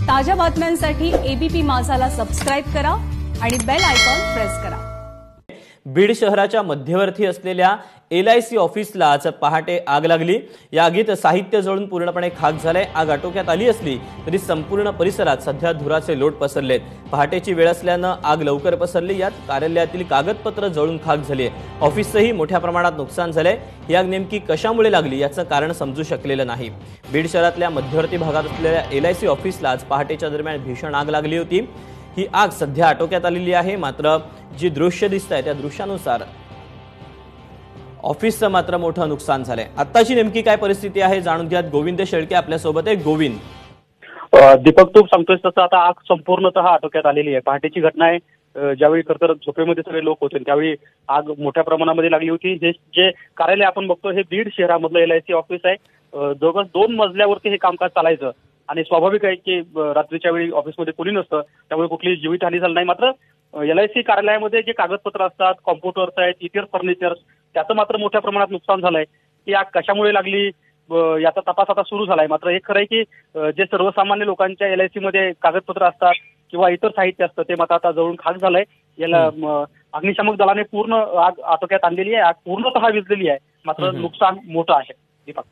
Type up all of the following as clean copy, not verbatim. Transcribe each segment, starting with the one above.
ताज्या बातम्यांसाठी ABP माझाला subscribe करा आणि बेल आयकॉन प्रेस करा। बीड शहराच्या मध्यवर्ती असलेल्या LIC ऑफिसला आज पहाटे आग लागली। या आगीत साहित्य जळून पूर्णपणे खाक झाले। आग आटोक्यात आली असली तरी संपूर्ण परिसरात सध्या धुराचे लोट पसरलेत। पहाटेची वेळ असल्याने आग लवकर पसरली। यात कार्यालयातील कागदपत्र जळून खाक झाली। ऑफिसचंही मोठ्या प्रमाणात नुकसान झाले। ही आग नेमकी कशामुळे लागली याचं कारण समजू शकलेलं नाही। बीड शहरातल्या मध्यवर्ती भागात असलेल्या LIC ऑफिसला आज पहाटेच्या दरम्यान भीषण आग लागली होती। ही आग सध्या आटोक्यात आलेली आहे। मात्र जी दृश्य दिसताय त्या दृश्यानुसार ऑफिसचं मात्र मोठं नुकसान झालंय। आत्ताची नेमकी काय परिस्थिती आहे जाणून घ्यात गोविंद शेळके आपल्या सोबत आहे। गोविंद, दीपक, तू सांगतोयस तसं आता आग संपूर्णतः आटोक्यात आलेली आहे। पहाटेची घटना आहे। ज्यावेळी खरतर झोपेमध्ये सगळे लोक होते त्यावेळी आग मोठ्या प्रमाणामध्ये लागली होती। जे कार्यालय आपण बघतो हे बीड शहरामधलं LIC ऑफिस आहे। जवळपास 2 मजल्यावरती हे कामकाज चालायचं आणि स्वाभाविक आहे की रात्रीच्या वेळी ऑफिसमध्ये कोणी नसतं, त्यामुळे कुठलीही जीवितहानी झाली नाही। मात्र LIC कार्यालयामध्ये जे कागदपत्र असतात, कॉम्प्युटर्स आहेत, इतर फर्निचर, त्याचं मात्र मोठ्या प्रमाणात नुकसान झालंय। ती आग कशामुळे लागली याचा तपास आता सुरू झालाय। मात्र हे खरंय की जे सर्वसामान्य लोकांच्या LIC मध्ये कागदपत्र असतात किंवा इतर साहित्य असतं ते मात्र आता जळून खाक झालंय। याला अग्निशामक दलाने पूर्ण आग आटोक्यात आणलेली आहे। आग पूर्णतः विझलेली आहे, मात्र नुकसान मोठं आहे। दीपक,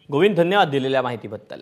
गोविंद, धन्यवाद दिलेल्या माहितीबद्दल।